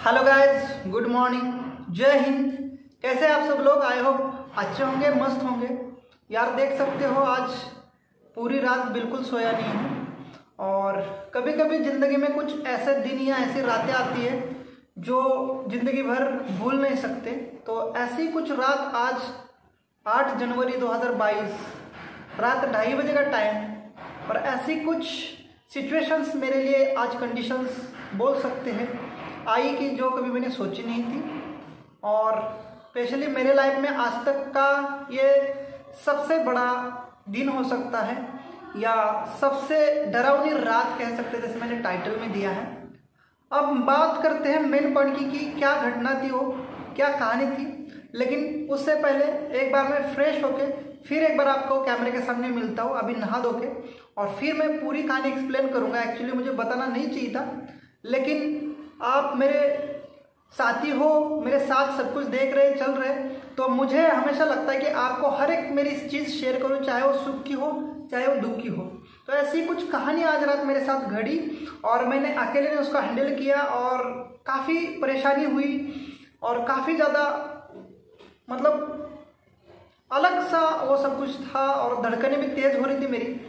Hello guys, good morning, जय हिंद। कैसे आप सब लोग? आई होप अच्छे होंगे, मस्त होंगे। यार देख सकते हो आज पूरी रात बिल्कुल सोया नहीं हूँ। और कभी कभी ज़िंदगी में कुछ ऐसे दिन या ऐसी रातें आती है जो ज़िंदगी भर भूल नहीं सकते। तो ऐसी कुछ रात आज 8 जनवरी 2022 रात 2:30 बजे का टाइम और ऐसी कुछ सिचुएशंस मेरे लिए आज कंडीशंस बोल सकते हैं आई कि जो कभी मैंने सोची नहीं थी। और स्पेशली मेरे लाइफ में आज तक का ये सबसे बड़ा दिन हो सकता है या सबसे डरावनी रात कह सकते हैं, जैसे मैंने टाइटल में दिया है। अब बात करते हैं मेन पॉइंट की कि क्या घटना थी, वो क्या कहानी थी। लेकिन उससे पहले एक बार मैं फ्रेश होके फिर एक बार आपको कैमरे के सामने मिलता हूँ, अभी नहा धो के, और फिर मैं पूरी कहानी एक्सप्लेन करूँगा। एक्चुअली मुझे बताना नहीं चाहिए था, लेकिन आप मेरे साथी हो, मेरे साथ सब कुछ देख रहे चल रहे, तो मुझे हमेशा लगता है कि आपको हर एक मेरी चीज़ शेयर करूँ, चाहे वो सुख की हो चाहे वो दुख की हो। तो ऐसी कुछ कहानी आज रात मेरे साथ घड़ी और मैंने अकेले ने उसको हैंडल किया और काफ़ी परेशानी हुई और काफ़ी ज़्यादा मतलब अलग सा वो सब कुछ था और धड़कनें भी तेज़ हो रही थी मेरी।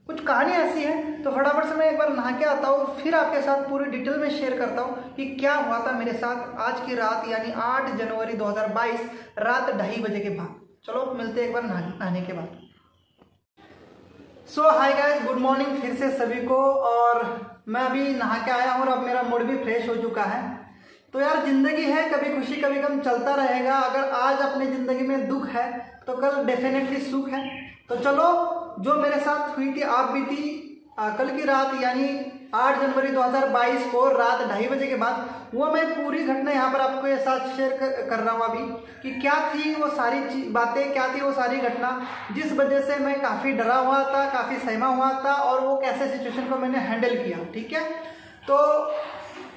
कुछ कहानी ऐसी है तो फटाफट से मैं एक बार नहा के आता हूँ, फिर आपके साथ पूरी डिटेल में शेयर करता हूँ कि क्या हुआ था मेरे साथ आज की रात, यानी 8 जनवरी 2022 रात 2:30 बजे के बाद। चलो मिलते हैं एक बार नहाने के बाद। सो हाय गाइस, गुड मॉर्निंग फिर से सभी को। और मैं अभी नहा के आया हूँ और अब मेरा मूड भी फ्रेश हो चुका है। तो यार जिंदगी है, कभी खुशी कभी गम चलता रहेगा। अगर आज अपनी जिंदगी में दुख है तो कल डेफिनेटली सुख है। तो चलो, जो मेरे साथ हुई थी आप भी थी कल की रात, यानी 8 जनवरी 2022 को रात 2:30 बजे के बाद, वो मैं पूरी घटना यहाँ पर आपको ये साथ शेयर कर रहा हूँ अभी कि क्या थी वो सारी बातें, क्या थी वो सारी घटना जिस वजह से मैं काफ़ी डरा हुआ था, काफ़ी सहमा हुआ था, और वो कैसे सिचुएशन को मैंने हैंडल किया। ठीक है, तो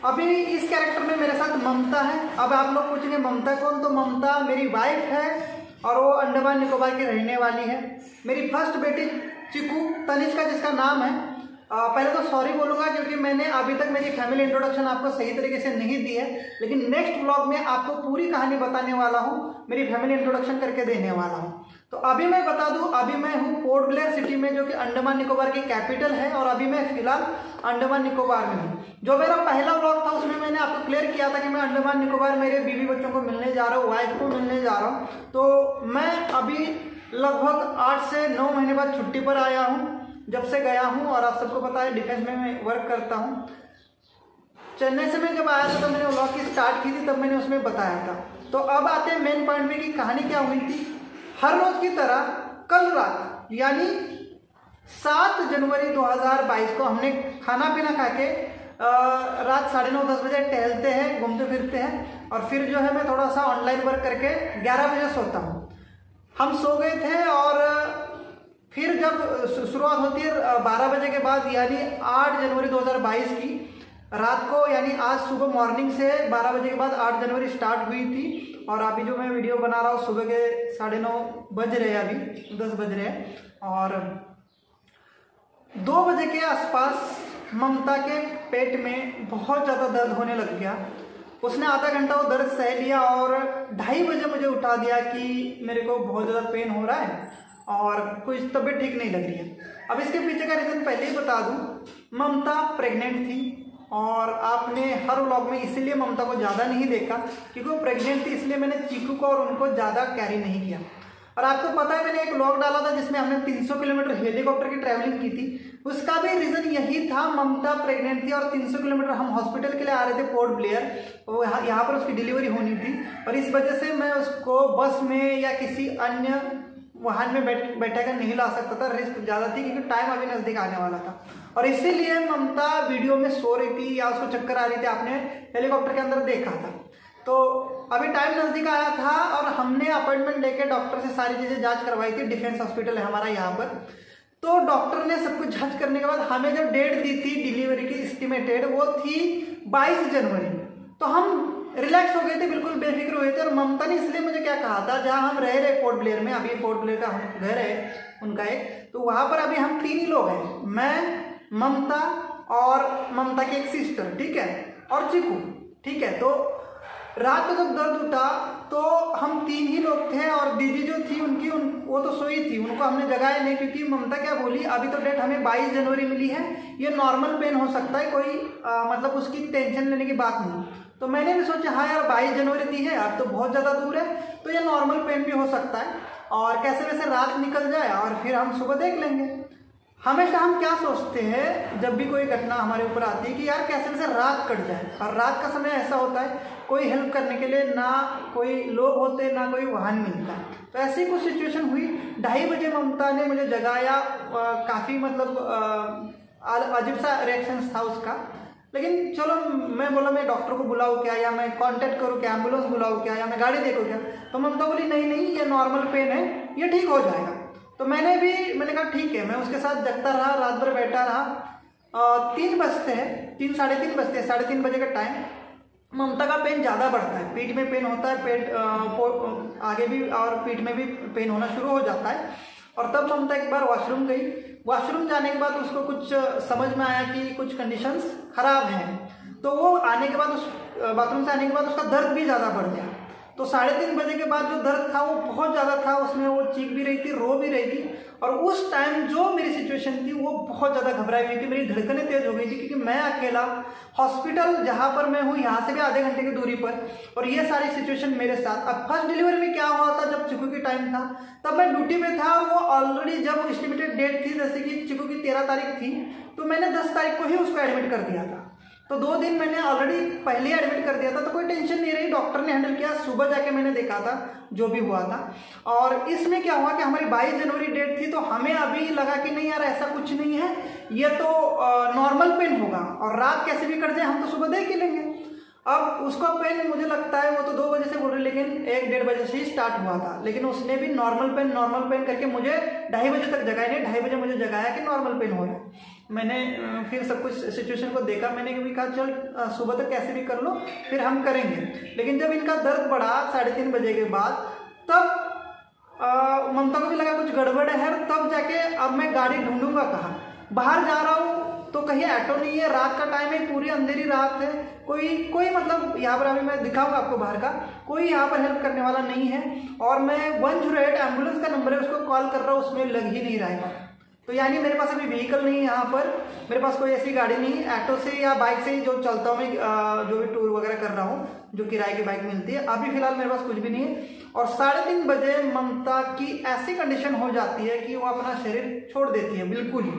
अभी इस कैरेक्टर में मेरे साथ ममता है। अब आप लोग पूछेंगे ममता कौन? तो ममता मेरी वाइफ है और वो अंडमान निकोबार की रहने वाली है। मेरी फर्स्ट बेटी चिकू, तनिष्का जिसका नाम है। पहले तो सॉरी बोलूँगा क्योंकि मैंने अभी तक मेरी फैमिली इंट्रोडक्शन आपको सही तरीके से नहीं दी है, लेकिन नेक्स्ट व्लॉग में आपको पूरी कहानी बताने वाला हूँ, मेरी फैमिली इंट्रोडक्शन करके देने वाला हूँ। तो अभी मैं बता दूं, अभी मैं हूँ पोर्ट ब्लेयर सिटी में, जो कि अंडमान निकोबार की कैपिटल है, और अभी मैं फिलहाल अंडमान निकोबार में हूँ। जो मेरा पहला व्लॉग था उसमें मैंने आपको क्लियर किया था कि मैं अंडमान निकोबार मेरे बीवी बच्चों को मिलने जा रहा हूँ, वाइफ को मिलने जा रहा हूँ। तो मैं अभी लगभग 8 से 9 महीने बाद छुट्टी पर आया हूँ, जब से गया हूँ। और आप सबको पता है डिफेंस में मैं वर्क करता हूँ। चेन्नई से मैं जब आया था तो मैंने व्लॉग की स्टार्ट की थी, तब मैंने उसमें बताया था। तो अब आते हैं मेन पॉइंट में कि कहानी क्या हुई थी। हर रोज की तरह कल रात यानी 7 जनवरी 2022 को हमने खाना पीना खा के रात 9:30-10 बजे टहलते हैं, घूमते फिरते हैं, और फिर जो है मैं थोड़ा सा ऑनलाइन वर्क करके 11 बजे सोता हूँ। हम सो गए थे और फिर जब शुरुआत होती है 12 बजे के बाद, यानी 8 जनवरी 2022 की रात को, यानी आज सुबह मॉर्निंग से 12 बजे के बाद 8 जनवरी स्टार्ट हुई थी। और अभी जो मैं वीडियो बना रहा हूँ सुबह के 9:30 बज रहे हैं, अभी 10 बज रहे हैं। और 2 बजे के आसपास ममता के पेट में बहुत ज़्यादा दर्द होने लग गया। उसने आधा घंटा वो दर्द सह लिया और 2:30 बजे मुझे उठा दिया कि मेरे को बहुत ज़्यादा पेन हो रहा है और कुछ तबीयत ठीक नहीं लग रही है। अब इसके पीछे का रीज़न पहले ही बता दूं, ममता प्रेग्नेंट थी। और आपने हर व्लॉग में इसीलिए ममता को ज़्यादा नहीं देखा क्योंकि वो प्रेग्नेंट थी, इसलिए मैंने चीकू को और उनको ज़्यादा कैरी नहीं किया। और आपको पता है मैंने एक व्लॉग डाला था जिसमें हमने 300 किलोमीटर हेलीकॉप्टर की ट्रैवलिंग की थी। उसका भी रीज़न यही था, ममता प्रेग्नेंट थी और 300 किलोमीटर हम हॉस्पिटल के लिए आ रहे थे पोर्ट ब्लेयर, वो यहाँ पर उसकी डिलीवरी होनी थी। और इस वजह से मैं उसको बस में या किसी अन्य वाहन में बैठा कर नहीं ला सकता था, रिस्क ज़्यादा थी क्योंकि टाइम अभी नज़दीक आने वाला था। और इसीलिए ममता वीडियो में सो रही थी या उसको चक्कर आ रही थी, आपने हेलीकॉप्टर के अंदर देखा था। तो अभी टाइम नज़दीक आया था और हमने अपॉइंटमेंट लेके डॉक्टर से सारी चीज़ें जांच करवाई थी। डिफेंस हॉस्पिटल है हमारा यहाँ पर। तो डॉक्टर ने सब कुछ जांच करने के बाद हमें जो डेट दी थी डिलीवरी की एस्टिमेटेड, वो थी 22 जनवरी। तो हम रिलैक्स हो गए थे, बिल्कुल बेफिक्र हुए थे। और ममता ने इसलिए मुझे क्या कहा था, जहाँ हम रह रहे पोर्ट ब्लेयर में, अभी पोर्ट ब्लेयर का हम घर है उनका एक, तो वहाँ पर अभी हम 3 ही लोग हैं, मैं, ममता और ममता की एक सिस्टर, ठीक है, और चिकू। ठीक है। तो रात को जब दर्द उठा तो हम 3 ही लोग थे और दीदी जो थी वो तो सोई थी, उनको हमने जगाया नहीं, क्योंकि ममता क्या बोली, अभी तो डेट हमें 22 जनवरी मिली है, ये नॉर्मल पेन हो सकता है, कोई मतलब उसकी टेंशन लेने की बात नहीं। तो मैंने भी सोचा हाँ यार 22 जनवरी दी है, अब तो बहुत ज़्यादा दूर है, तो ये नॉर्मल पेन भी हो सकता है और कैसे वैसे रात निकल जाए और फिर हम सुबह देख लेंगे। हमेशा हम क्या सोचते हैं जब भी कोई घटना हमारे ऊपर आती है कि यार कैसे वैसे रात कट जाए, और रात का समय ऐसा होता है कोई हेल्प करने के लिए ना कोई लोग होते ना कोई वाहन मिलता। तो ऐसी कुछ सिचुएशन हुई, 2:30 बजे ममता ने मुझे जगाया, काफ़ी मतलब अजीब सा रिएक्शन था उसका, लेकिन चलो मैं बोला मैं डॉक्टर को बुलाऊँ क्या, या मैं कांटेक्ट करूँ क्या, एम्बुलेंस बुलाऊँ क्या, या मैं गाड़ी देखूँ क्या। तो ममता बोली नहीं ये नॉर्मल पेन है, ये ठीक हो जाएगा। तो मैंने कहा ठीक है, मैं उसके साथ जगता रहा, रात भर बैठा रहा। 3 बजते हैं, 3 साढ़े 3 बजते हैं, 3:30 बजे का टाइम। ममता का पेन ज़्यादा बढ़ता है, पीठ में पेन होता है, पेट आगे भी और पीठ में भी पेन होना शुरू हो जाता है। और तब ममता एक बार वॉशरूम गई, वॉशरूम जाने के बाद उसको कुछ समझ में आया कि कुछ कंडीशंस खराब हैं, तो वो आने के बाद उस बाथरूम से आने के बाद उसका दर्द भी ज़्यादा बढ़ गया। तो 3:30 बजे के बाद जो दर्द था वो बहुत ज़्यादा था, उसमें वो चीख भी रही थी, रो भी रही थी। और उस टाइम जो मेरी सिचुएशन थी वो बहुत ज़्यादा घबराई हुई थी, मेरी धड़कनें तेज हो गई थी, क्योंकि मैं अकेला हॉस्पिटल जहाँ पर मैं हूँ यहाँ से भी आधे घंटे की दूरी पर, और ये सारी सिचुएशन मेरे साथ। अब फर्स्ट डिलीवरी में क्या हुआ था, जब चिकू की टाइम था तब मैं ड्यूटी में था, और वो ऑलरेडी जब एस्टिमेटेड डेट थी, जैसे कि चिकू की 13 तारीख थी, तो मैंने 10 तारीख को ही उसको एडमिट कर दिया था। तो 2 दिन मैंने ऑलरेडी पहले ही एडमिट कर दिया था, तो कोई टेंशन नहीं रही, डॉक्टर ने हैंडल किया। सुबह जाके मैंने देखा था जो भी हुआ था। और इसमें क्या हुआ कि हमारी 22 जनवरी डेट थी, तो हमें अभी लगा कि नहीं यार ऐसा कुछ नहीं है, ये तो नॉर्मल पेन होगा और रात कैसे भी कट जाए हम तो सुबह देख ही लेंगे। अब उसका पेन मुझे लगता है वो तो 2 बजे से बोल रही, लेकिन 1-1:30 बजे से ही स्टार्ट हुआ था, लेकिन उसने भी नॉर्मल पेन करके मुझे 2:30 बजे तक जगाया नहीं, 2:30 बजे मुझे जगाया कि नॉर्मल पेन हो रहा है। मैंने फिर सब कुछ सिचुएशन को देखा, मैंने भी कहा चल सुबह तक कैसे भी कर लो, फिर हम करेंगे। लेकिन जब इनका दर्द बढ़ा 3:30 बजे के बाद, तब ममता को भी लगा कुछ गड़बड़ है, तब जाके अब मैं गाड़ी ढूंढूंगा कहाँ, बाहर जा रहा हूँ तो कहीं ऑटो नहीं है, रात का टाइम है, पूरी अंधेरी रात है, कोई मतलब यहाँ पर अभी मैं दिखाऊंगा आपको बाहर का, कोई यहाँ पर हेल्प करने वाला नहीं है। और मैं 108 एम्बुलेंस का नंबर है उसको कॉल कर रहा हूँ, उसमें लग ही नहीं रहा है। तो यानी मेरे पास अभी व्हीकल नहीं है, यहाँ पर मेरे पास कोई ऐसी गाड़ी नहीं है, ऑटो से या बाइक से ही जो चलता हूँ मैं, जो भी टूर वगैरह कर रहा हूँ, जो किराए की बाइक मिलती है, अभी फिलहाल मेरे पास कुछ भी नहीं है। और 3:30 बजे ममता की ऐसी कंडीशन हो जाती है कि वो अपना शरीर छोड़ देती है बिल्कुल ही,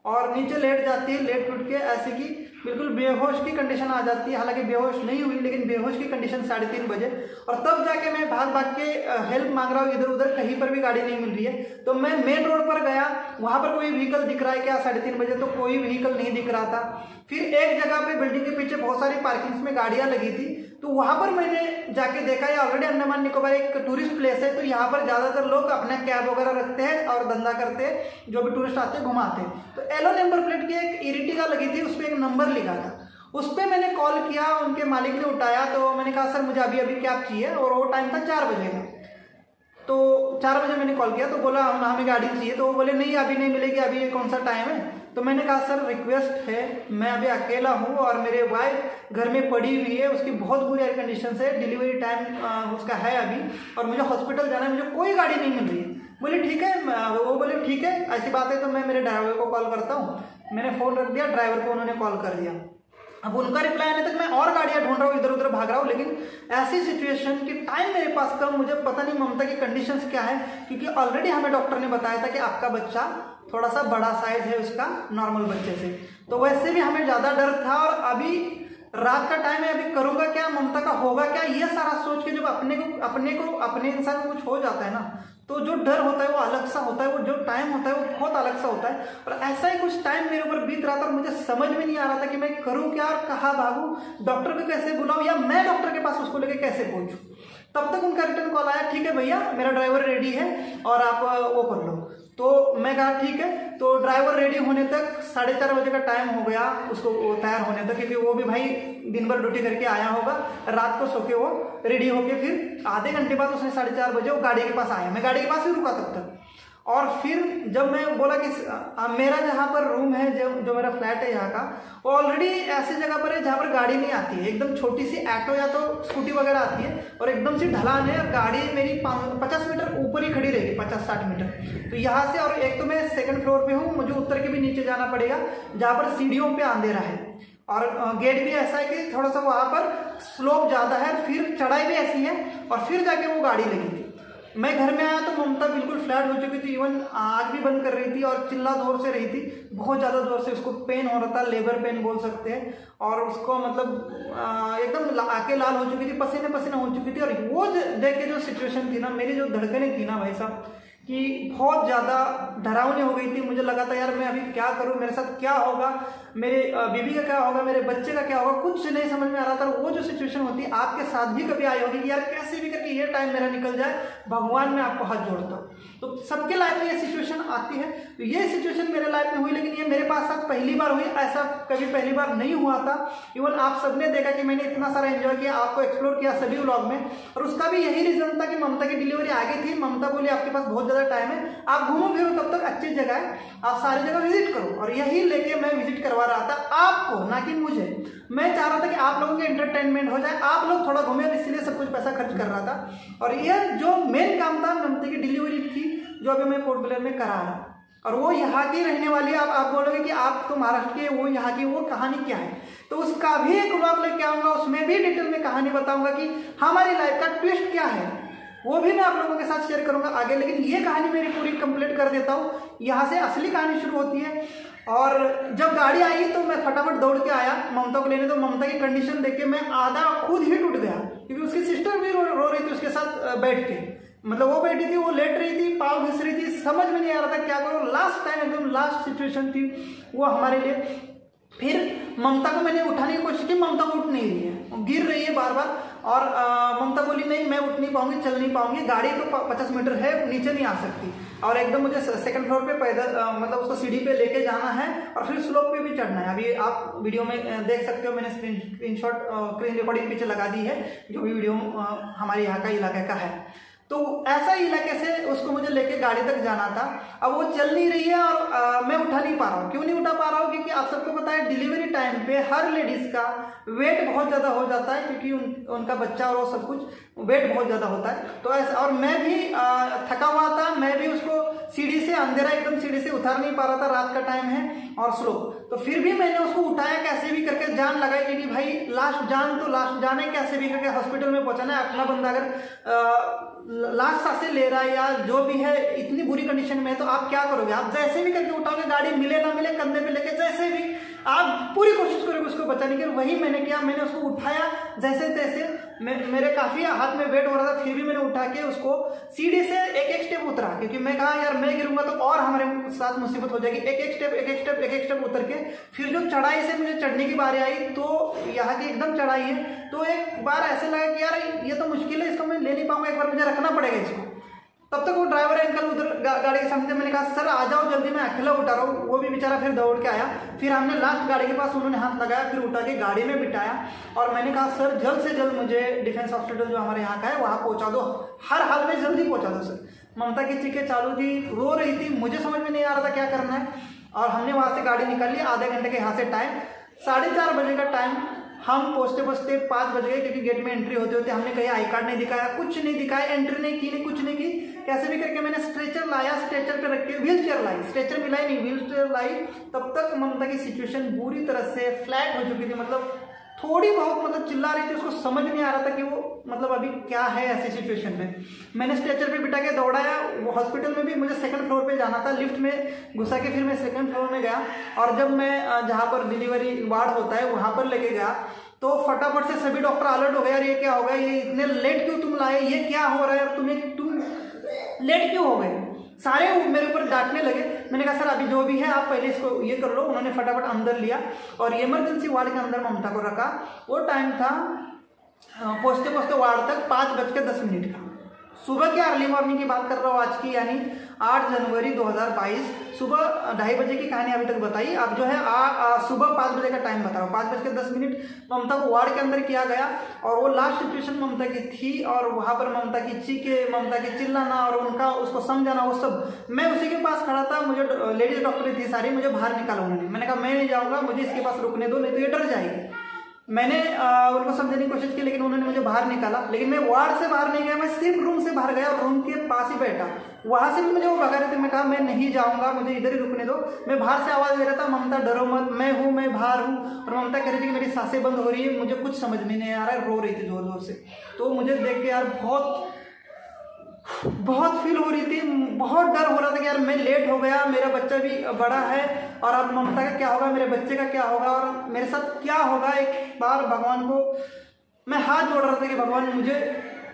और नीचे लेट जाती है, लेट टूट के ऐसे की बिल्कुल बेहोश की कंडीशन आ जाती है। हालांकि बेहोश नहीं हुई, लेकिन बेहोश की कंडीशन 3:30 बजे। और तब जाके मैं भाग भाग के हेल्प मांग रहा हूँ, इधर उधर कहीं पर भी गाड़ी नहीं मिल रही है। तो मैं मेन रोड पर गया, वहां पर कोई व्हीकल दिख रहा है क्या 3:30 बजे, तो कोई व्हीकल नहीं दिख रहा था। फिर एक जगह पे बिल्डिंग के पीछे बहुत सारी पार्किंग्स में गाड़ियां लगी थी, तो वहां पर मैंने जाके देखा, ये ऑलरेडी अंडमान निकोबार एक टूरिस्ट प्लेस है, तो यहाँ पर ज्यादातर लोग अपना कैब वगैरह रखते हैं और धंधा करते हैं, जो भी टूरिस्ट आते हैं घुमाते हैं। तो येलो नंबर प्लेट की एक इरिटिगा लगी थी, उस पर एक नंबर लिखा था, उस पर मैंने कॉल किया, उनके मालिक ने उठाया, तो मैंने कहा सर मुझे अभी कैब चाहिए, और वो टाइम था 4 बजे का। तो 4 बजे मैंने कॉल किया, तो बोला हमें गाड़ी चाहिए, तो वो बोले नहीं अभी नहीं मिलेगी, अभी ये कौन सा टाइम है। तो मैंने कहा सर रिक्वेस्ट है, मैं अभी अकेला हूँ और मेरे वाइफ घर में पड़ी हुई है, उसकी बहुत बुरी एयर कंडीशन है, डिलीवरी टाइम उसका है अभी, और मुझे हॉस्पिटल जाना है, मुझे कोई गाड़ी नहीं मिल रही है। बोले ठीक है, वो बोले ठीक है ऐसी बात है तो मैं मेरे ड्राइवर को कॉल करता हूँ। मैंने फ़ोन रख दिया, ड्राइवर को उन्होंने कॉल कर दिया। अब उनका रिप्लाई आने तक मैं और गाड़ियां ढूंढ रहा हूँ, इधर उधर भाग रहा हूँ, लेकिन ऐसी सिचुएशन कि टाइम मेरे पास कम, मुझे पता नहीं ममता की कंडीशंस क्या है, क्योंकि ऑलरेडी हमें डॉक्टर ने बताया था कि आपका बच्चा थोड़ा सा बड़ा साइज है उसका नॉर्मल बच्चे से, तो वैसे भी हमें ज़्यादा डर था। और अभी रात का टाइम है, अभी करूँगा क्या, ममता का होगा क्या, ये सारा सोच के जब अपने इंसान को कुछ हो जाता है ना, तो जो डर होता है वो अलग सा होता है, वो जो टाइम होता है वो बहुत अलग सा होता है। और ऐसा ही कुछ टाइम मेरे ऊपर बीत रहा था और मुझे समझ में नहीं आ रहा था कि मैं करूँ क्या और कहाँ भागूँ, डॉक्टर को कैसे बुलाऊँ, या मैं डॉक्टर के पास उसको लेके कैसे पहुँचूँ। तब तक उनका रिटर्न कॉल आया, ठीक है भैया मेरा ड्राइवर रेडी है और आप वो कर लो। तो मैं कहा ठीक है, तो ड्राइवर रेडी होने तक 4:30 बजे का टाइम हो गया उसको तैयार होने तक, क्योंकि वो भी भाई दिन भर ड्यूटी करके आया होगा, रात को सो के वो रेडी होके फिर आधे घंटे बाद उसने 4:30 बजे वो गाड़ी के पास आया, मैं गाड़ी के पास ही रुका तब तक। और फिर जब मैं बोला कि मेरा जहाँ पर रूम है, जो मेरा फ्लैट है यहाँ का, वो ऑलरेडी ऐसी जगह पर है जहाँ पर गाड़ी नहीं आती है। एकदम छोटी सी ऑटो या तो स्कूटी वगैरह आती है और एकदम सी ढलान है, गाड़ी मेरी 50 मीटर ऊपर ही खड़ी रहेगी, 50-60 मीटर। तो यहाँ से, और एक तो मैं सेकंड फ्लोर पे हूँ, मुझे उतर के भी नीचे जाना पड़ेगा जहाँ पर सीढ़ियों पे अंधेरा है, और गेट भी ऐसा है कि थोड़ा सा वहाँ पर स्लोप ज़्यादा है, फिर चढ़ाई भी ऐसी है, और फिर जाके वो गाड़ी लगी थी। मैं घर में आया तो ममता बिल्कुल फ्लैट हो चुकी थी, इवन आग भी बंद कर रही थी और चिल्ला जोर से रही थी, बहुत ज़्यादा जोर से। उसको पेन हो रहा था, लेबर पेन बोल सकते हैं, और उसको मतलब एकदम आंखें लाल हो चुकी थी, पसीने पसीने हो चुकी थी। और वो देख के जो सिचुएशन थी ना, मेरी जो धड़कनें थी ना भाई साहब, कि बहुत ज़्यादा डरावनी हो गई थी। मुझे लगा था यार मैं अभी क्या करूं, मेरे साथ क्या होगा, मेरे बीवी का क्या होगा, मेरे बच्चे का क्या होगा, कुछ नहीं समझ में आ रहा था। वो जो सिचुएशन होती है आपके साथ भी कभी आई होगी कि यार कैसे भी करके ये टाइम मेरा निकल जाए, भगवान में आपको हाथ जोड़ता हूँ। तो सबके लाइफ में ये सिचुएशन आती है। तो ये सिचुएशन मेरे लाइफ में हुई, लेकिन ये मेरे पास साथ पहली बार हुई, ऐसा कभी पहली बार नहीं हुआ था। इवन आप सबने देखा कि मैंने इतना सारा एंजॉय किया, आपको एक्सप्लोर किया सभी व्लॉग में, और उसका भी यही रीजन था कि ममता की डिलीवरी आगे थी। ममता बोली आपके पास बहुत ज़्यादा टाइम है, आप घूमो फिरो, तब तक अच्छी जगह है, आप सारी जगह विजिट करो। और यही लेके मैं विजिट करवा रहा था आपको, ना कि मुझे। मैं चाह रहा था कि आप लोगों के एंटरटेनमेंट हो जाए, आप लोग थोड़ा घूमे, इसलिए सब कुछ पैसा खर्च कर रहा था। और यह जो मेन काम था ममता की डिलीवरी थी, जो अभी मैं पोर्ट ब्लेयर में करा रहा, और वो यहाँ की रहने वाली है। आप बोलोगे कि आप तो महाराष्ट्र के, वो यहाँ की, वो कहानी क्या है, तो उसका भी एक व्लॉग लेके आऊँगा, उसमें भी डिटेल में कहानी बताऊँगा कि हमारी लाइफ का ट्विस्ट क्या है, वो भी मैं आप लोगों के साथ शेयर करूंगा आगे। लेकिन ये कहानी मेरी पूरी कंप्लीट कर देता हूँ, यहाँ से असली कहानी शुरू होती है। और जब गाड़ी आई तो मैं फटाफट दौड़ के आया ममता को लेने। तो ममता की कंडीशन देख के मैं आधा खुद ही टूट गया, क्योंकि उसकी सिस्टर भी रो रही थी उसके साथ बैठ के। मतलब वो बैठी थी, वो लेट रही थी, पाँव घिस रही थी, समझ में नहीं आ रहा था क्या करो। लास्ट टाइम, एकदम लास्ट सिचुएशन थी वो हमारे लिए। फिर ममता को मैंने उठाने की कोशिश की, ममता उठ नहीं रही है, गिर रही है बार बार। और ममता बोली नहीं मैं उठ नहीं पाऊंगी, चल नहीं पाऊंगी, गाड़ी तो 50 मीटर है, नीचे नहीं आ सकती। और एकदम मुझे सेकंड फ्लोर पे पैदल मतलब उसको सीढ़ी पे लेके जाना है, और फिर स्लोप पे भी चढ़ना है। अभी आप वीडियो में देख सकते हो, मैंने स्क्रीन रिकॉर्डिंग पीछे लगा दी है, जो भी वीडियो हमारे यहाँ का इलाके का है। तो ऐसा ही इलाके से उसको मुझे लेके गाड़ी तक जाना था। अब वो चल नहीं रही है, और मैं उठा नहीं पा रहा हूँ। क्यों नहीं उठा पा रहा हूँ? क्योंकि आप सबको पता है डिलीवरी टाइम पे हर लेडीज का वेट बहुत ज़्यादा हो जाता है, क्योंकि उनका बच्चा और वो सब कुछ, वेट बहुत ज़्यादा होता है। तो ऐसा, और मैं भी थका हुआ था, मैं भी उसको सीढ़ी से, अंधेरा एकदम सीढ़ी से उतार नहीं पा रहा था, रात का टाइम है और स्लो। तो फिर भी मैंने उसको उठाया, कैसे भी करके जान लगाई, क्योंकि भाई लास्ट जान तो लास्ट जान है, कैसे भी करके हॉस्पिटल में पहुंचाना है। अपना बंदा अगर लास्ट सांसें ले रहा है या जो भी है, इतनी बुरी कंडीशन में है, तो आप क्या करोगे? आप जैसे भी करके उठाओगे, गाड़ी मिले ना मिले, कंधे पे लेके जैसे भी आप पूरी कोशिश करोगे उसको बचाने की। वही मैंने किया, मैंने उसको उठाया जैसे तैसे। मेरे काफी हाथ में वेट हो रहा था, फिर भी मैंने उठा के उसको सीढ़ी से एक स्टेप उतरा, क्योंकि मैं कहा यार मैं गिरूंगा तो और हमारे साथ मुसीबत हो जाएगी। एक एक स्टेप उतर के फिर जो चढ़ाई से मुझे चढ़ने की बारी आई, तो यहाँ की एकदम चढ़ाई है, तो एक बार ऐसे लगा कि यार ये तो मुश्किल है, इसको मैं ले नहीं पाऊंगा, एक बार मुझे रखना पड़ेगा इसको। तब तक वो ड्राइवर अंकल उधर गाड़ी के सामने, मैंने कहा सर आ जाओ जल्दी, मैं अकेला उठा रहा हूँ। वो भी बेचारा फिर दौड़ के आया। फिर हमने लास्ट गाड़ी के पास, उन्होंने हाथ लगाया, फिर उठा के गाड़ी में बिठाया। और मैंने कहा सर जल्द से जल्द मुझे डिफेंस हॉस्पिटल जो हमारे यहाँ का है वहाँ पहुँचा दो, हर हाल में जल्दी पहुँचा दो सर। ममता की चीखें चालू थी, रो रही थी, मुझे समझ में नहीं आ रहा था क्या करना है। और हमने वहाँ से गाड़ी निकाली, आधे घंटे के यहाँ से टाइम, 4:30 बजे का टाइम। हम पहुँचते 5 बज गए, क्योंकि गेट में एंट्री होते होते हमने कहीं आई कार्ड नहीं दिखाया, कुछ नहीं दिखाया, एंट्री नहीं की, कुछ नहीं की। कैसे भी करके मैंने स्ट्रेचर लाया, स्ट्रेचर पे रख के व्हील चेयर लाई, स्ट्रेचर मिलाई नहीं, व्हील चेयर लाई। तब तक ममता की सिचुएशन बुरी तरह से फ्लैट हो चुकी थी, मतलब थोड़ी बहुत मतलब चिल्ला रही थी, उसको समझ नहीं आ रहा था कि वो मतलब अभी क्या है ऐसी सिचुएशन में। मैंने स्ट्रेचर पे बिठा के दौड़ाया। वो हॉस्पिटल में भी मुझे सेकंड फ्लोर पे जाना था, लिफ्ट में घुसा के फिर मैं सेकंड फ्लोर में गया। और जब मैं जहाँ पर डिलीवरी वार्ड होता है वहाँ पर लेके गया, तो फटाफट से सभी डॉक्टर अलर्ट हो गए, यार ये क्या हो गया, ये इतने लेट क्यों तुम लाए, ये क्या हो रहा है, तुम लेट क्यों हो गए? सारे मेरे ऊपर डांटने लगे। मैंने कहा सर अभी जो भी है आप पहले इसको ये कर लो। उन्होंने फटाफट अंदर लिया और इमरजेंसी वार्ड के अंदर ममता को रखा। वो टाइम था पहुँचते वार्ड तक 5:10 का। सुबह की अर्ली मॉर्निंग की बात कर रहा हूँ आज की, यानी 8 जनवरी 2022 सुबह 2:30 बजे की कहानी अभी तक बताई। अब जो है सुबह 5 बजे का टाइम बता रहा हूँ, 5:10 ममता को वार्ड के अंदर किया गया और वो लास्ट सिचुएशन ममता की थी और वहाँ पर ममता की चीखे, ममता की चिल्लाना और उनका उसको समझाना, वो सब मैं उसी के पास खड़ा था। मुझे लेडीज डॉक्टर थी सारी, मुझे बाहर निकाला उन्होंने। मैंने कहा मैं नहीं जाऊँगा, मुझे इसके पास रुकने दो, नहीं तो ये डर जाएगी। मैंने उनको समझाने की कोशिश की लेकिन उन्होंने मुझे बाहर निकाला। लेकिन मैं वार्ड से बाहर नहीं गया, मैं सिर्फ रूम से बाहर गया और रूम के पास ही बैठा। वहां से भी मुझे वो भगा रहे थे। मैं कहा मैं नहीं जाऊंगा, मुझे इधर ही रुकने दो। मैं बाहर से आवाज दे रहा था, ममता डरो मत, मैं हूँ, मैं बाहर हूँ। और ममता कह रही थी कि मेरी सांसें बंद हो रही है, मुझे कुछ समझ में नहीं आ रहा है, रो रही थी जोर जोर से। तो मुझे देख के यार बहुत फील हो रही थी, बहुत डर हो रहा था कि यार मैं लेट हो गया, मेरा बच्चा भी बड़ा है और अब ममता का क्या होगा, मेरे बच्चे का क्या होगा और मेरे साथ क्या होगा। एक बार भगवान को मैं हाथ जोड़ रहा था कि भगवान मुझे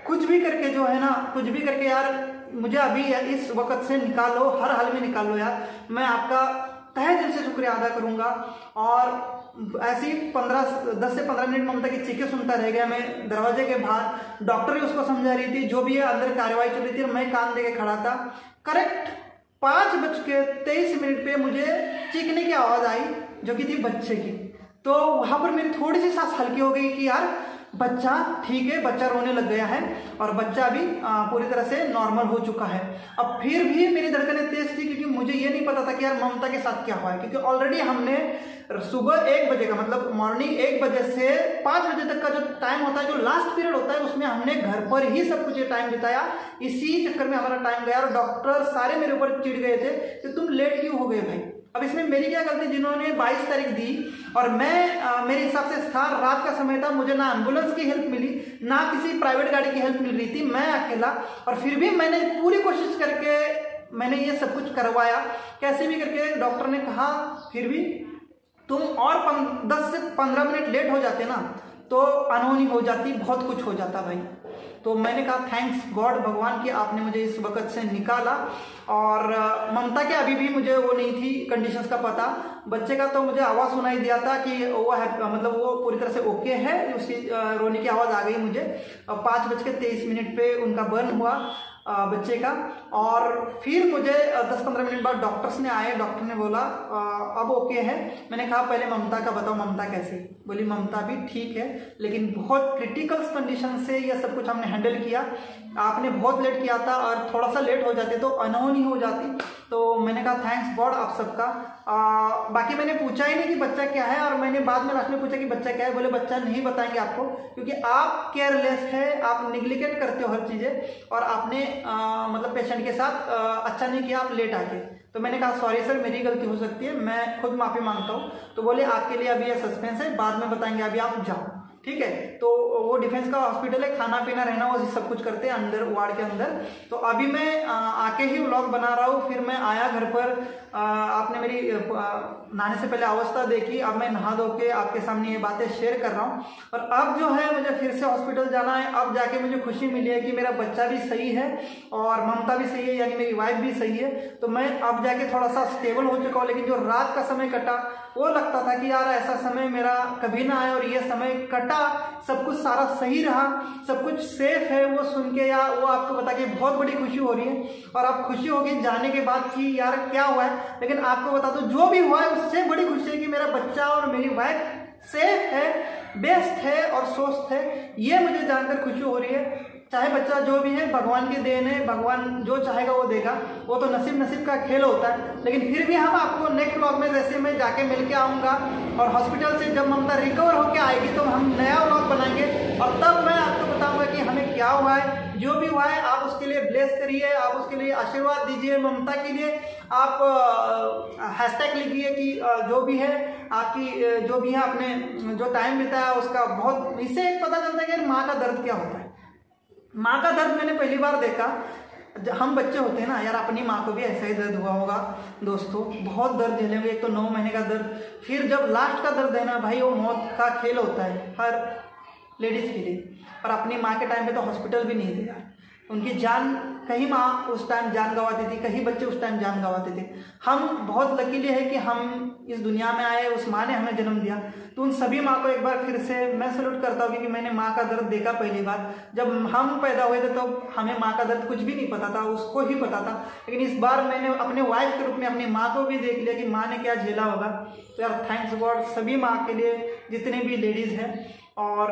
कुछ भी करके जो है ना, कुछ भी करके यार मुझे अभी इस वक्त से निकालो, हर हाल में निकालो यार। मैं आपका तहे दिल से शुक्रिया अदा करूंगा। और ऐसी 10 से 15 मिनट ममता की चीखें सुनता रह गया मैं दरवाजे के बाहर। डॉक्टर ही उसको समझा रही थी, जो भी है अंदर कार्रवाई चल रही थी, मैं कान दे के खड़ा था। करेक्ट 5:23 पे मुझे चीखने की आवाज आई जो कि थी बच्चे की। तो वहां पर मेरी थोड़ी सी सांस हल्की हो गई कि यार बच्चा ठीक है, बच्चा रोने लग गया है और बच्चा अभी पूरी तरह से नॉर्मल हो चुका है। अब फिर भी मेरी धड़कनें तेज थी क्योंकि मुझे ये नहीं पता था कि यार ममता के साथ क्या हुआ है। क्योंकि ऑलरेडी हमने सुबह 1 बजे का मतलब मॉर्निंग 1 बजे से 5 बजे तक का जो टाइम होता है, जो लास्ट पीरियड होता है, उसमें हमने घर पर ही सब कुछ ये टाइम बिताया। इसी चक्कर में हमारा टाइम गया और डॉक्टर सारे मेरे ऊपर चिढ़ गए थे कि तुम लेट क्यों हो गए भाई। अब इसमें मेरी क्या गलती, जिन्होंने 22 तारीख दी और मैं मेरे हिसाब से था रात का समय था, मुझे ना एम्बुलेंस की हेल्प मिली ना किसी प्राइवेट गाड़ी की हेल्प मिल रही थी, मैं अकेला। और फिर भी मैंने पूरी कोशिश करके मैंने ये सब कुछ करवाया कैसे भी करके। डॉक्टर ने कहा फिर भी तुम और 10 से 15 मिनट लेट हो जाते ना तो अनहोनी हो जाती, बहुत कुछ हो जाता भाई। तो मैंने कहा थैंक्स गॉड, भगवान की आपने मुझे इस वक्त से निकाला। और ममता के अभी भी मुझे वो नहीं थी कंडीशंस का पता। बच्चे का तो मुझे आवाज़ सुनाई दिया था कि वो है, मतलब वो पूरी तरह से ओके है, उसकी रोने की आवाज़ आ गई मुझे। 5:23 पे उनका बर्न हुआ बच्चे का। और फिर मुझे 10-15 मिनट बाद डॉक्टर्स ने आए, डॉक्टर ने बोला अब ओके है। मैंने कहा पहले ममता का बताओ, ममता कैसी? बोली ममता भी ठीक है लेकिन बहुत क्रिटिकल कंडीशन से यह सब कुछ हमने हैंडल किया। आपने बहुत लेट किया था और थोड़ा सा लेट हो जाते तो अनहोनी हो जाती। तो मैंने कहा थैंक्स गॉड आप सबका। बाकी मैंने पूछा ही नहीं कि बच्चा क्या है, और मैंने बाद में लास्ट में पूछा कि बच्चा क्या है, बोले बच्चा नहीं बताएंगे आपको क्योंकि आप केयरलेस है, आप निग्लिकेट करते हो हर चीज़ें और आपने मतलब पेशेंट के साथ अच्छा नहीं किया, आप लेट आके। तो मैंने कहा सॉरी सर मेरी गलती हो सकती है, मैं खुद माफ़ी मांगता हूँ। तो बोले आपके लिए अभी ये सस्पेंस है, बाद में बताएंगे, अभी आप जाओ, ठीक है। तो वो डिफेंस का हॉस्पिटल है, खाना पीना रहना वो सब कुछ करते हैं अंदर वार्ड के अंदर। तो अभी मैं आके ही व्लॉग बना रहा हूँ। फिर मैं आया घर पर, आपने मेरी नहाने से पहले अवस्था देखी, अब मैं नहा धो के आपके सामने ये बातें शेयर कर रहा हूँ। और अब जो है मुझे फिर से हॉस्पिटल जाना है। अब जाके मुझे खुशी मिली है कि मेरा बच्चा भी सही है और ममता भी सही है, यानी मेरी वाइफ भी सही है। तो मैं अब जाके थोड़ा सा स्टेबल हो चुका हूँ। लेकिन जो रात का समय कटा वो लगता था कि यार ऐसा समय मेरा कभी ना आए, और ये समय कटा, सब कुछ सारा सही रहा, सब कुछ सेफ है। वो सुन के या वो आपको बता के बहुत बड़ी खुशी हो रही है। और अब खुशी होगी जाने के बाद कि यार क्या हुआ है, लेकिन आपको बता दो जो भी हुआ है उससे बड़ी खुशी है कि मेरा बच्चा और मेरी वाइफ सेफ है, बेस्ट है और स्वस्थ है। ये मुझे जानकर खुशी हो रही है। चाहे बच्चा जो भी है भगवान की देन है, भगवान जो चाहेगा वो देगा, वो तो नसीब का खेल होता है। लेकिन फिर भी हम आपको नेक्स्ट व्लॉग में जैसे मैं जाके मिल के आऊँगा और हॉस्पिटल से जब ममता रिकवर होके आएगी तो हम नया व्लॉग बनाएंगे और तब मैं आपको बताऊंगा कि हमें क्या हुआ है। जो भी हुआ है आप उसके लिए ब्लेस करिए, आप उसके लिए आशीर्वाद दीजिए। ममता के लिए आप हैशटैग लिखिए कि जो भी है आपकी, जो भी है आपने जो टाइम बिताया उसका बहुत, इससे एक पता चलता है कि माँ का दर्द क्या होता है। माँ का दर्द मैंने पहली बार देखा, हम बच्चे होते हैं ना यार, अपनी माँ को भी ऐसा ही दर्द हुआ होगा दोस्तों, बहुत दर्द झेलेंगे। एक तो 9 महीने का दर्द, फिर जब लास्ट का दर्द है ना भाई, वो मौत का खेल होता है हर लेडीज के लिए। और अपनी माँ के टाइम पे तो हॉस्पिटल भी नहीं थे यार, उनकी जान, कहीं माँ उस टाइम जान गंवाती थी, कहीं बच्चे उस टाइम जान गंवाते थे। हम बहुत लकीली है कि हम इस दुनिया में आए, उस माँ ने हमें जन्म दिया। तो उन सभी माँ को एक बार फिर से मैं सैल्यूट करता हूँ, क्योंकि मैंने माँ का दर्द देखा पहली बार। जब हम पैदा हुए थे तो हमें माँ का दर्द कुछ भी नहीं पता था, उसको ही पता था। लेकिन इस बार मैंने अपने वाइफ के रूप में अपनी माँ को भी देख लिया कि माँ ने क्या झेला होगा। तो यार थैंक्स गॉड सभी माँ के लिए, जितने भी लेडीज़ हैं। और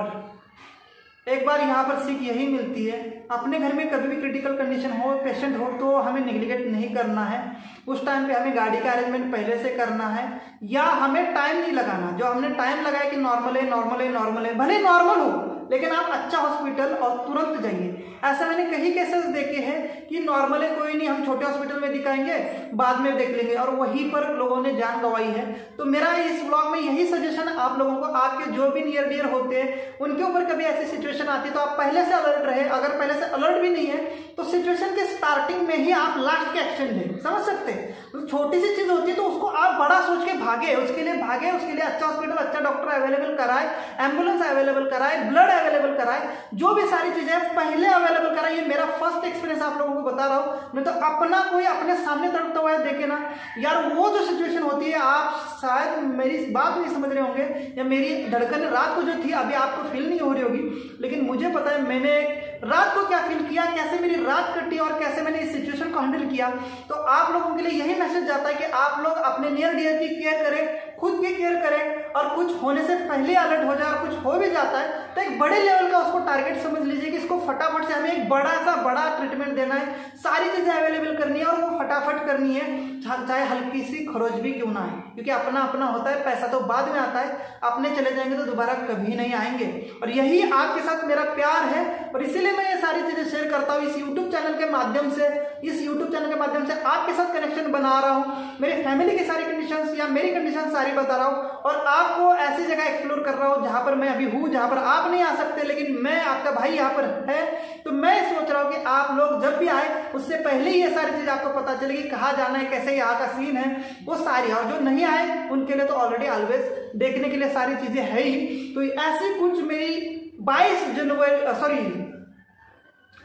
एक बार यहाँ पर सीख यही मिलती है, अपने घर में कभी भी क्रिटिकल कंडीशन हो, पेशेंट हो, तो हमें निगलेक्ट नहीं करना है। उस टाइम पे हमें गाड़ी का अरेंजमेंट पहले से करना है, या हमें टाइम नहीं लगाना। जो हमने टाइम लगाया कि नॉर्मल है, नॉर्मल है, नॉर्मल है, भले नॉर्मल हो, लेकिन आप अच्छा हॉस्पिटल और तुरंत जाइए। ऐसा मैंने कई केसेस देखे हैं कि नॉर्मल है, कोई नहीं, हम छोटे हॉस्पिटल में दिखाएंगे, बाद में देख लेंगे, और वहीं पर लोगों ने जान गंवाई है। तो मेरा इस ब्लॉग में यही सजेशन आप लोगों को, आपके जो भी नियर डियर होते हैं उनके ऊपर कभी ऐसी सिचुएशन आती है तो आप पहले से अलर्ट रहे। अगर पहले से अलर्ट भी नहीं है तो सिचुएशन के स्टार्टिंग में ही आप लास्ट के एक्शन लें, समझ सकते हैं। तो छोटी सी चीज होती है तो उसको आप बड़ा सोच के भागे, उसके लिए भागे, उसके लिए अच्छा हॉस्पिटल, अच्छा डॉक्टर अवेलेबल कराए, एम्बुलेंस अवेलेबल कराए, ब्लड अवेलेबल कराए, जो भी सारी चीजें पहले अवेलेबल कराए। ये मेरा फर्स्ट एक्सपीरियंस आप लोगों को बता रहा हूं। नहीं तो अपना कोई अपने सामने तड़पता हुआ है देखे ना यार, वो जो सिचुएशन होती है, आप शायद मेरी बात नहीं समझ रहे होंगे, या मेरी धड़कन रात को जो थी अभी आपको फील नहीं हो रही होगी, लेकिन मुझे पता है मैंने रात को क्या फील किया, कैसे मेरी रात कटी और कैसे मैंने इस सिचुएशन को हैंडल किया। तो आप लोगों के लिए यही मैसेज जाता है कि आप लोग अपने नियर डियर की केयर करें, खुद की केयर करें, और कुछ होने से पहले अलर्ट हो जाए। और कुछ हो भी जाता है तो एक बड़े लेवल का उसको टारगेट समझ लीजिए कि इसको फटाफट से हमें एक बड़ा ट्रीटमेंट देना है, सारी चीजें अवेलेबल करनी है, और वो फटाफट करनी है, चाहे हल्की सी खरोच भी क्यों ना है, क्योंकि अपना अपना होता है, पैसा तो बाद में आता है, अपने चले जाएंगे तो दोबारा कभी नहीं आएंगे। और यही आपके साथ मेरा प्यार है, और इसीलिए मैं ये सारी चीजें शेयर करता हूँ इस यूट्यूब चैनल के माध्यम से। इस यूट्यूब चैनल के माध्यम से आपके साथ कनेक्शन बना रहा हूँ, मेरी फैमिली की सारी कंडीशंस या मेरी कंडीशन सारी बता रहा हूँ, और आपको ऐसी जगह एक्सप्लोर कर रहा हूँ जहां पर मैं अभी हूँ, जहां पर आप नहीं आ सकते, लेकिन मैं आपका भाई यहाँ पर है। तो मैं सोच रहा हूँ कि आप लोग जब भी आए उससे पहले ही ये सारी चीज आपको पता चलेगी, कहाँ जाना है, कैसे यहाँ का सीन है, वो सारी। और जो नहीं आए उनके लिए तो ऑलरेडी ऑलवेज देखने के लिए सारी चीजें है ही। तो ऐसी कुछ मेरी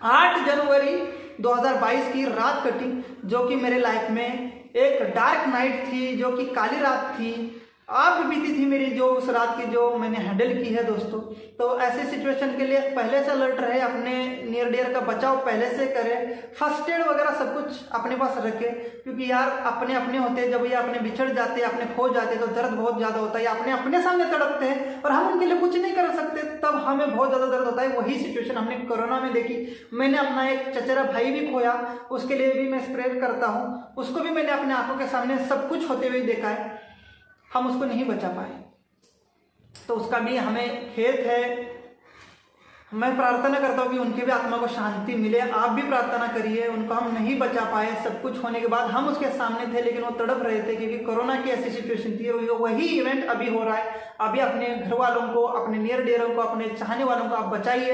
8 जनवरी 2022 की रात कटी, जो कि मेरे लाइफ में एक डार्क नाइट थी, जो कि काली रात थी। आप भी बीती थी मेरी जो उस रात की, जो मैंने हैंडल की है दोस्तों। तो ऐसे सिचुएशन के लिए पहले से अलर्ट रहे, अपने नियर डियर का बचाव पहले से करें, फर्स्ट एड वगैरह सब कुछ अपने पास रखें, क्योंकि यार अपने अपने होते हैं, जब ये अपने बिछड़ जाते हैं, अपने खो जाते हैं तो दर्द बहुत ज्यादा होता है। अपने अपने सामने तड़पते हैं और हम उनके लिए कुछ नहीं कर सकते, तब हमें बहुत ज्यादा दर्द होता है। वही सिचुएशन हमने कोरोना में देखी। मैंने अपना एक चचेरा भाई भी खोया, उसके लिए भी मैं स्प्रे करता हूँ, उसको भी मैंने अपने आंखों के सामने सब कुछ होते हुए देखा है। हम उसको नहीं बचा पाए, तो उसका भी हमें खेद है। मैं प्रार्थना करता हूँ कि उनकी भी आत्मा को शांति मिले। आप भी प्रार्थना करिए। उनको हम नहीं बचा पाए, सब कुछ होने के बाद हम उसके सामने थे, लेकिन वो तड़प रहे थे, क्योंकि कोरोना की ऐसी सिचुएशन थी। और वही इवेंट अभी हो रहा है। अभी अपने घर वालों को, अपने नियर डियरों को, अपने चाहने वालों को आप बचाइए।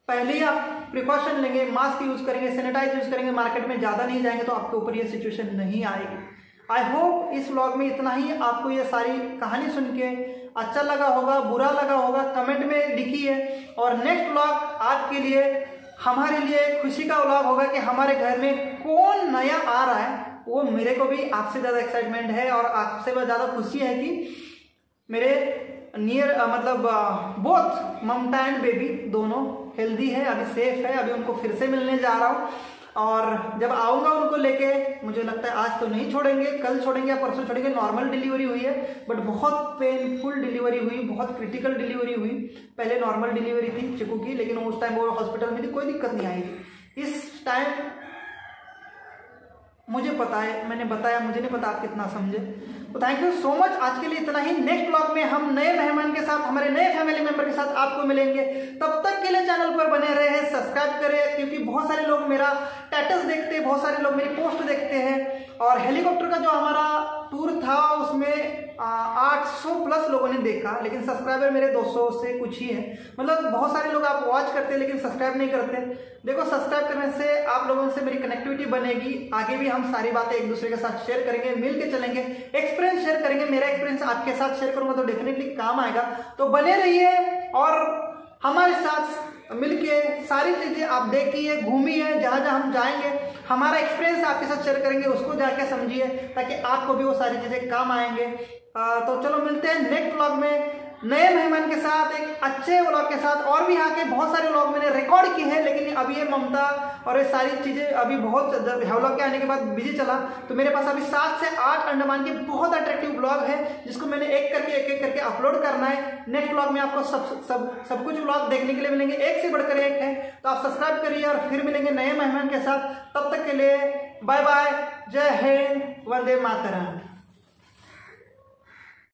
पहले ही आप प्रिकॉशन लेंगे, मास्क यूज करेंगे, सैनिटाइज यूज करेंगे, मार्केट में ज्यादा नहीं जाएंगे, तो आपके ऊपर ये सिचुएशन नहीं आएगी। आई होप इस व्लॉग में इतना ही। आपको ये सारी कहानी सुन के अच्छा लगा होगा, बुरा लगा होगा, कमेंट में लिखिए। और नेक्स्ट व्लॉग आपके लिए, हमारे लिए खुशी का व्लॉग होगा कि हमारे घर में कौन नया आ रहा है। वो मेरे को भी आपसे ज़्यादा एक्साइटमेंट है और आपसे ज़्यादा खुशी है कि मेरे बोथ ममता एंड बेबी दोनों हेल्दी है, अभी सेफ है। अभी उनको फिर से मिलने जा रहा हूँ, और जब आऊँगा उनको लेके, मुझे लगता है आज तो नहीं छोड़ेंगे, कल छोड़ेंगे या परसों छोड़ेंगे। नॉर्मल डिलीवरी हुई है, बट बहुत पेनफुल डिलीवरी हुई, बहुत क्रिटिकल डिलीवरी हुई। पहले नॉर्मल डिलीवरी थी चिकू की, लेकिन उस टाइम वो हॉस्पिटल में थी, कोई दिक्कत नहीं आई थी। इस टाइम मुझे पता है, मैंने बताया, मुझे नहीं पता आप कितना समझे। तो थैंक यू सो मच। आज के लिए इतना ही। नेक्स्ट ब्लॉग में हम नए मेहमान के साथ, हमारे नए फैमिली मेंबर के साथ आपको मिलेंगे। तब तक के लिए चैनल पर बने रहे, सब्सक्राइब करें, क्योंकि बहुत सारे लोग मेरा स्टेटस देखते हैं, बहुत सारे लोग मेरी पोस्ट देखते हैं। और हेलीकॉप्टर का जो हमारा टूर था उसमें 800 प्लस लोगों ने देखा, लेकिन सब्सक्राइबर मेरे 200 से कुछ ही है। मतलब बहुत सारे लोग आप वॉच करते हैं लेकिन सब्सक्राइब नहीं करते। देखो, सब्सक्राइब करने से आप लोगों से मेरी कनेक्टिविटी बनेगी। आगे भी हम सारी बातें एक दूसरे के साथ शेयर करेंगे, मिल के चलेंगे, एक्सपीरियंस शेयर करेंगे। मेरा एक्सपीरियंस आपके साथ शेयर करूंगा तो डेफिनेटली काम आएगा। तो बने रहिए और हमारे साथ मिलके सारी चीज़ें आप देखिए, घूमिए, जहाँ जहाँ हम जाएंगे हमारा एक्सपीरियंस आपके साथ शेयर करेंगे, उसको जाके समझिए ताकि आपको भी वो सारी चीज़ें काम आएंगे। तो चलो मिलते हैं नेक्स्ट व्लॉग में नए मेहमान के साथ, एक अच्छे व्लॉग के साथ। और भी यहाँ के बहुत सारे व्लॉग मैंने रिकॉर्ड किए हैं, लेकिन अभी ये ममता और ये सारी चीज़ें अभी बहुत व्लॉग के आने के बाद बिजी चला, तो मेरे पास अभी 7 से 8 अंडमान के बहुत अट्रैक्टिव व्लॉग है जिसको मैंने एक एक करके अपलोड करना है। नेक्स्ट व्लॉग में आपको सब कुछ व्लॉग देखने के लिए मिलेंगे, एक से बढ़कर एक है। तो आप सब्सक्राइब करिए और फिर मिलेंगे नए मेहमान के साथ। तब तक के लिए बाय बाय, जय हिंद, वंदे मातरम।